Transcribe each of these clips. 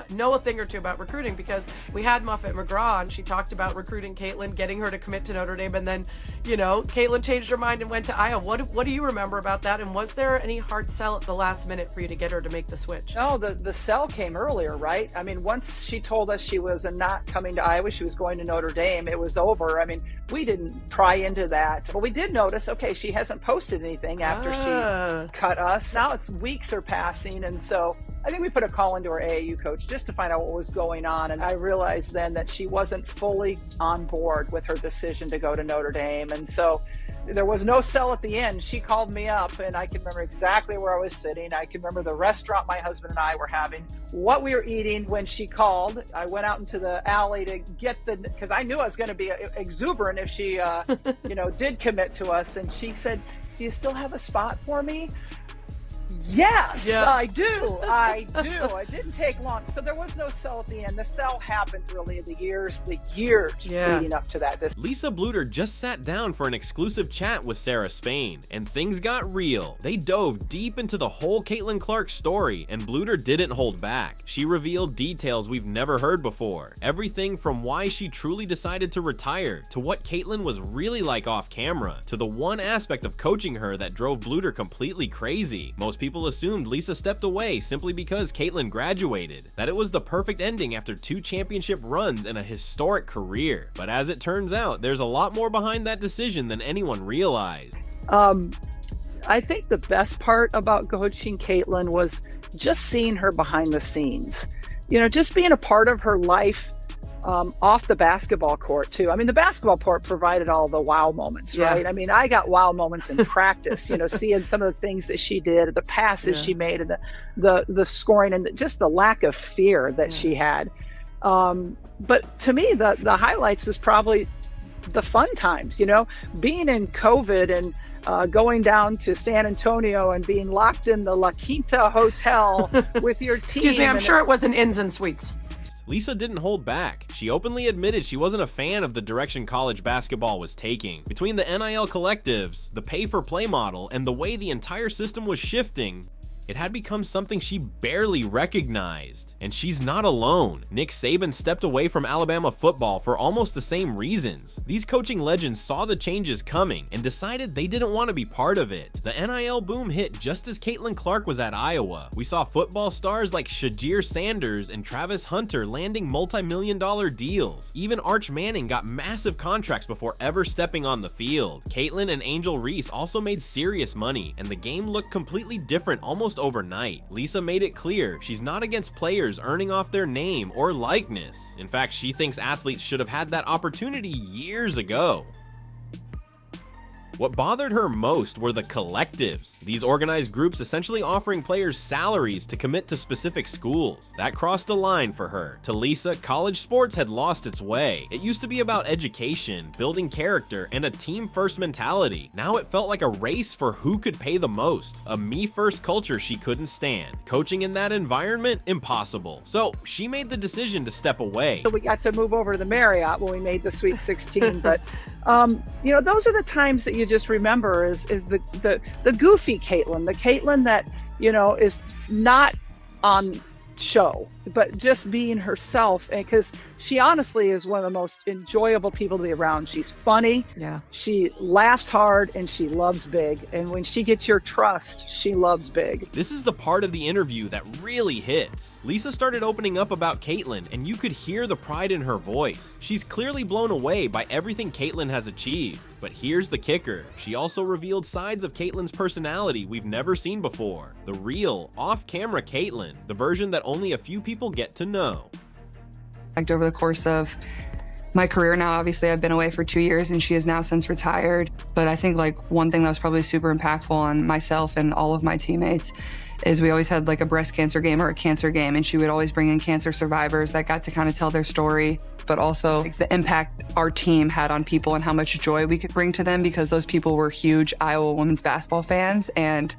you know a thing or two about recruiting, because we had Muffet McGraw and she talked about recruiting Caitlin, getting her to commit to Notre Dame, and then, you know, Caitlin changed her mind and went to Iowa. What do you remember about that? And was there any hard sell at the last minute for you to get her to make the switch? No, the sell came earlier, right? I mean, once she told us she was not coming to Iowa, she was going to Notre Dame, it was over. I mean, we didn't pry into that, but we did notice, okay, she hasn't posted anything after she cut us. Now it's weeks are passing, and so I think we put a call into our AAU coach just to find out what was going on, and I realized then that she wasn't fully on board with her decision to go to Notre Dame, and so there was no sell at the end. She called me up, and I can remember exactly where I was sitting. I can remember the restaurant my husband and I were having, what we were eating when she called. I went out into the alley to get because I knew I was going to be exuberant if she, you know, did commit to us. And she said, "Do you still have a spot for me?" Yes, yeah. I do. It didn't take long. So there was no sell at the end. The sell happened really in the years leading up to that. Lisa Bluder just sat down for an exclusive chat with Sarah Spain, and things got real. They dove deep into the whole Caitlin Clark story, and Bluder didn't hold back. She revealed details we've never heard before. Everything from why she truly decided to retire, to what Caitlin was really like off camera, to the one aspect of coaching her that drove Bluder completely crazy. Most people assumed Lisa stepped away simply because Caitlin graduated, that it was the perfect ending after 2 championship runs and a historic career. But as it turns out, there's a lot more behind that decision than anyone realized. I think the best part about coaching Caitlin was just seeing her behind the scenes. You know, just being a part of her life off the basketball court too. I mean, the basketball court provided all the wow moments, right? I mean, I got wow moments in practice, you know, seeing some of the things that she did, the passes she made, and the scoring, and just the lack of fear that she had. But to me, the highlights is probably the fun times, you know, being in COVID and going down to San Antonio and being locked in the La Quinta Hotel with your team. Excuse me, I'm sure it wasn't Inns and Suites. Lisa didn't hold back. She openly admitted she wasn't a fan of the direction college basketball was taking. Between the NIL collectives, the pay-for-play model, and the way the entire system was shifting, it had become something she barely recognized. And she's not alone. Nick Saban stepped away from Alabama football for almost the same reasons. These coaching legends saw the changes coming and decided they didn't want to be part of it. The NIL boom hit just as Caitlin Clark was at Iowa. We saw football stars like Shadir Sanders and Travis Hunter landing multi-million-dollar deals. Even Arch Manning got massive contracts before ever stepping on the field. Caitlin and Angel Reese also made serious money, and the game looked completely different almost overnight. Lisa made it clear she's not against players earning off their name or likeness. In fact, she thinks athletes should have had that opportunity years ago. What bothered her most were the collectives, these organized groups essentially offering players salaries to commit to specific schools. That crossed a line for her. To Lisa, college sports had lost its way. It used to be about education, building character, and a team-first mentality. Now it felt like a race for who could pay the most, a me-first culture she couldn't stand. Coaching in that environment? Impossible. So she made the decision to step away. So we got to move over to the Marriott when we made the Sweet 16, but you know, those are the times that you just remember is the goofy Caitlin, the Caitlin that, you know, is not on show, but just being herself. And because she honestly is one of the most enjoyable people to be around. She's funny. Yeah. She laughs hard and she loves big. And when she gets your trust, she loves big. This is the part of the interview that really hits. Lisa started opening up about Caitlin, and you could hear the pride in her voice. She's clearly blown away by everything Caitlin has achieved. But here's the kicker. She also revealed sides of Caitlin's personality we've never seen before. The real, off-camera Caitlin, the version that only a few people get to know. Over the course of my career now, obviously I've been away for 2 years and she has now since retired. But I think like one thing that was probably super impactful on myself and all of my teammates is we always had like a breast cancer game or a cancer game, and she would always bring in cancer survivors that got to kind of tell their story, but also like the impact our team had on people and how much joy we could bring to them, because those people were huge Iowa women's basketball fans, and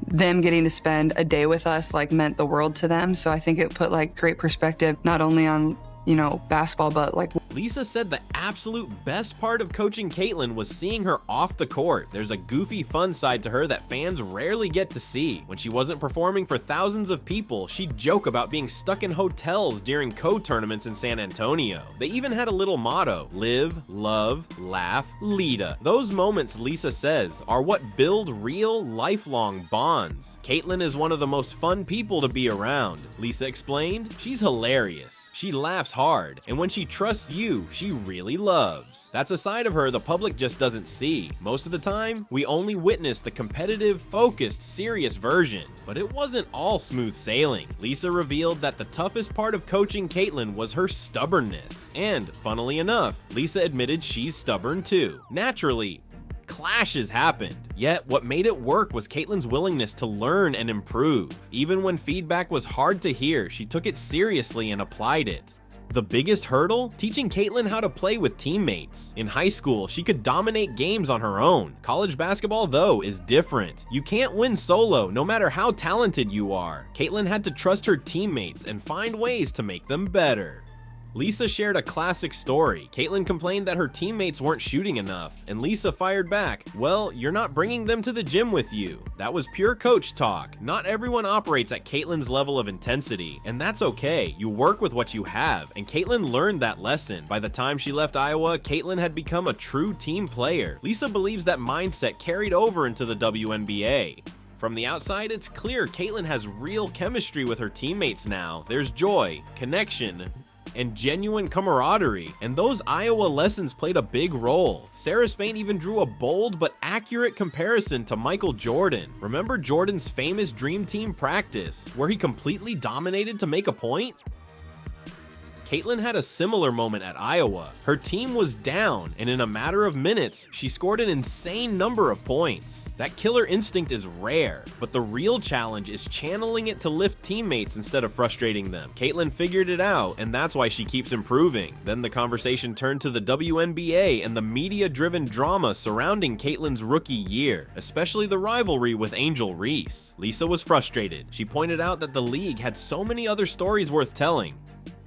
them getting to spend a day with us like meant the world to them. So I think it put like great perspective, not only on, you know, basketball, but like Lisa said the absolute best part of coaching Caitlin was seeing her off the court. There's a goofy, fun side to her that fans rarely get to see. When she wasn't performing for thousands of people, she'd joke about being stuck in hotels during co-tournaments in San Antonio. They even had a little motto: live, love, laugh, Lita. Those moments, Lisa says, are what build real, lifelong bonds. Caitlin is one of the most fun people to be around. Lisa explained, she's hilarious. She laughs hard, and when she trusts you, she really loves. That's a side of her the public just doesn't see. Most of the time, we only witness the competitive, focused, serious version. But it wasn't all smooth sailing. Lisa revealed that the toughest part of coaching Caitlin was her stubbornness. And, funnily enough, Lisa admitted she's stubborn too. Naturally, clashes happened. Yet, what made it work was Caitlin's willingness to learn and improve. Even when feedback was hard to hear, she took it seriously and applied it. The biggest hurdle? Teaching Caitlin how to play with teammates. In high school, she could dominate games on her own. College basketball, though, is different. You can't win solo, no matter how talented you are. Caitlin had to trust her teammates and find ways to make them better. Lisa shared a classic story. Caitlin complained that her teammates weren't shooting enough, and Lisa fired back, "Well, you're not bringing them to the gym with you." That was pure coach talk. Not everyone operates at Caitlin's level of intensity, and that's okay. You work with what you have, and Caitlin learned that lesson. By the time she left Iowa, Caitlin had become a true team player. Lisa believes that mindset carried over into the WNBA. From the outside, it's clear Caitlin has real chemistry with her teammates now. There's joy, connection, and genuine camaraderie, and those Iowa lessons played a big role. Sarah Spain even drew a bold but accurate comparison to Michael Jordan. Remember Jordan's famous Dream Team practice, where he completely dominated to make a point? Caitlin had a similar moment at Iowa. Her team was down, and in a matter of minutes, she scored an insane number of points. That killer instinct is rare, but the real challenge is channeling it to lift teammates instead of frustrating them. Caitlin figured it out, and that's why she keeps improving. Then the conversation turned to the WNBA and the media-driven drama surrounding Caitlin's rookie year, especially the rivalry with Angel Reese. Lisa was frustrated. She pointed out that the league had so many other stories worth telling,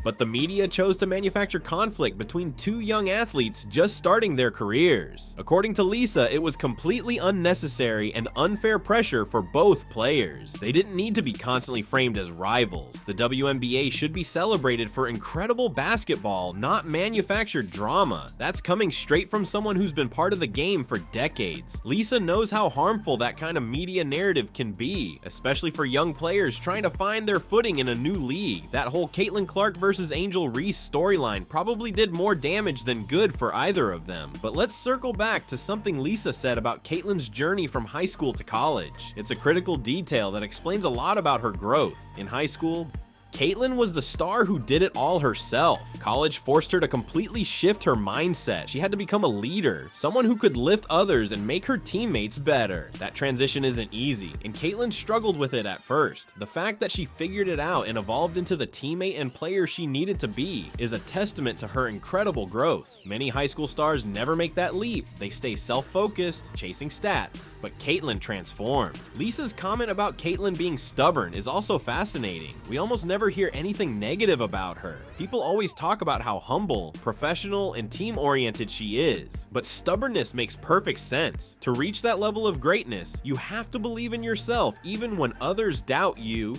but the media chose to manufacture conflict between two young athletes just starting their careers. According to Lisa, it was completely unnecessary and unfair pressure for both players. They didn't need to be constantly framed as rivals. The WNBA should be celebrated for incredible basketball, not manufactured drama. That's coming straight from someone who's been part of the game for decades. Lisa knows how harmful that kind of media narrative can be, especially for young players trying to find their footing in a new league. That whole Caitlin Clark versus Angel Reese storyline probably did more damage than good for either of them. But let's circle back to something Lisa said about Caitlin's journey from high school to college. It's a critical detail that explains a lot about her growth. In high school, Caitlin was the star who did it all herself. College forced her to completely shift her mindset. She had to become a leader, someone who could lift others and make her teammates better. That transition isn't easy, and Caitlin struggled with it at first. The fact that she figured it out and evolved into the teammate and player she needed to be is a testament to her incredible growth. Many high school stars never make that leap. They stay self-focused, chasing stats. But Caitlin transformed. Lisa's comment about Caitlin being stubborn is also fascinating. We almost never hear anything negative about her. People always talk about how humble, professional, and team-oriented she is. But stubbornness makes perfect sense. To reach that level of greatness, you have to believe in yourself even when others doubt you.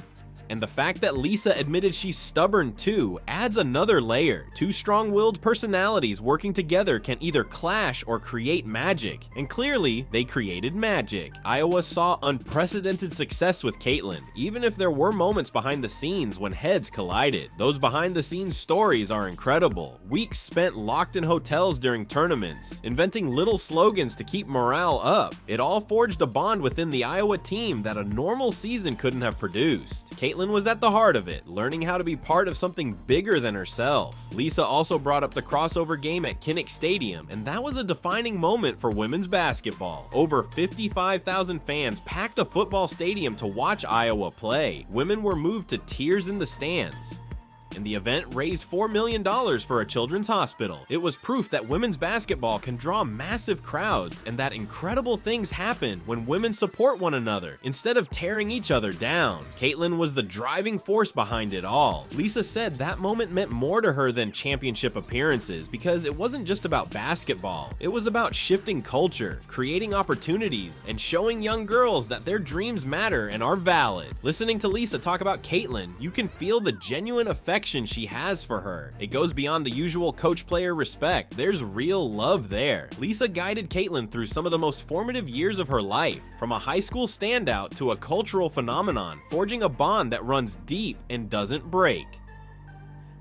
And the fact that Lisa admitted she's stubborn too adds another layer. Two strong-willed personalities working together can either clash or create magic, and clearly, they created magic. Iowa saw unprecedented success with Caitlin, even if there were moments behind the scenes when heads collided. Those behind-the-scenes stories are incredible. Weeks spent locked in hotels during tournaments, inventing little slogans to keep morale up. It all forged a bond within the Iowa team that a normal season couldn't have produced. Caitlin was at the heart of it, learning how to be part of something bigger than herself. Lisa also brought up the crossover game at Kinnick Stadium, and that was a defining moment for women's basketball. Over 55,000 fans packed a football stadium to watch Iowa play. Women were moved to tears in the stands. and the event raised $4 million for a children's hospital. It was proof that women's basketball can draw massive crowds and that incredible things happen when women support one another instead of tearing each other down. Caitlin was the driving force behind it all. Lisa said that moment meant more to her than championship appearances because it wasn't just about basketball. It was about shifting culture, creating opportunities, and showing young girls that their dreams matter and are valid. Listening to Lisa talk about Caitlin, you can feel the genuine affection she has for her. It goes beyond the usual coach-player respect. There's real love there. Lisa guided Caitlin through some of the most formative years of her life, from a high school standout to a cultural phenomenon, forging a bond that runs deep and doesn't break.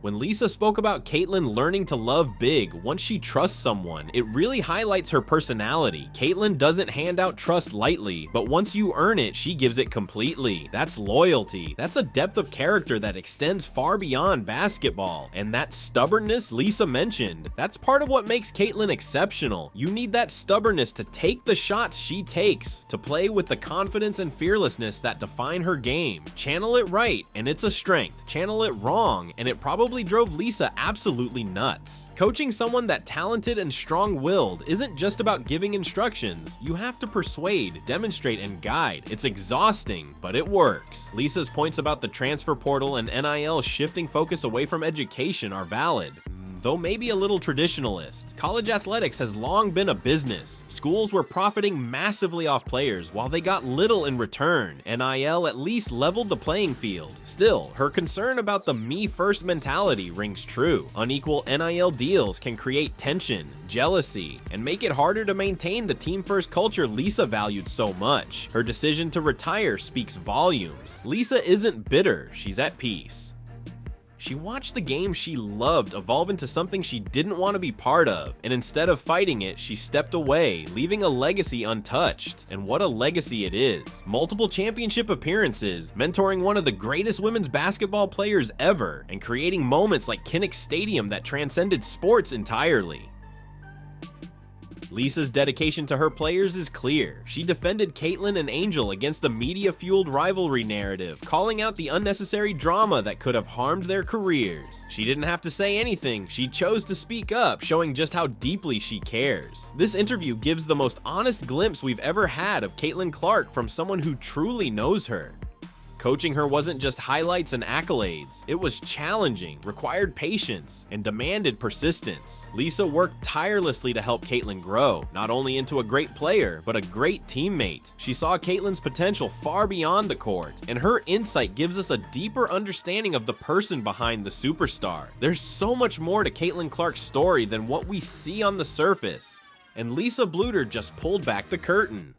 When Lisa spoke about Caitlin learning to love big once she trusts someone, it really highlights her personality. Caitlin doesn't hand out trust lightly, but once you earn it, she gives it completely. That's loyalty. That's a depth of character that extends far beyond basketball. And that stubbornness Lisa mentioned, that's part of what makes Caitlin exceptional. You need that stubbornness to take the shots she takes, to play with the confidence and fearlessness that define her game. Channel it right, and it's a strength. Channel it wrong, and it probably drove Lisa absolutely nuts. Coaching someone that talented and strong-willed isn't just about giving instructions. You have to persuade, demonstrate, and guide. It's exhausting, but it works. Lisa's points about the transfer portal and NIL shifting focus away from education are valid, though maybe a little traditionalist. College athletics has long been a business. Schools were profiting massively off players while they got little in return. NIL at least leveled the playing field. Still, her concern about the me-first mentality rings true. Unequal NIL deals can create tension, jealousy, and make it harder to maintain the team-first culture Lisa valued so much. Her decision to retire speaks volumes. Lisa isn't bitter, she's at peace. She watched the game she loved evolve into something she didn't want to be part of, and instead of fighting it, she stepped away, leaving a legacy untouched. And what a legacy it is. Multiple championship appearances, mentoring one of the greatest women's basketball players ever, and creating moments like Kinnick Stadium that transcended sports entirely. Lisa's dedication to her players is clear. She defended Caitlin and Angel against the media-fueled rivalry narrative, calling out the unnecessary drama that could have harmed their careers. She didn't have to say anything, she chose to speak up, showing just how deeply she cares. This interview gives the most honest glimpse we've ever had of Caitlin Clark from someone who truly knows her. Coaching her wasn't just highlights and accolades. It was challenging, required patience, and demanded persistence. Lisa worked tirelessly to help Caitlin grow, not only into a great player, but a great teammate. She saw Caitlin's potential far beyond the court, and her insight gives us a deeper understanding of the person behind the superstar. There's so much more to Caitlin Clark's story than what we see on the surface, and Lisa Bluder just pulled back the curtain.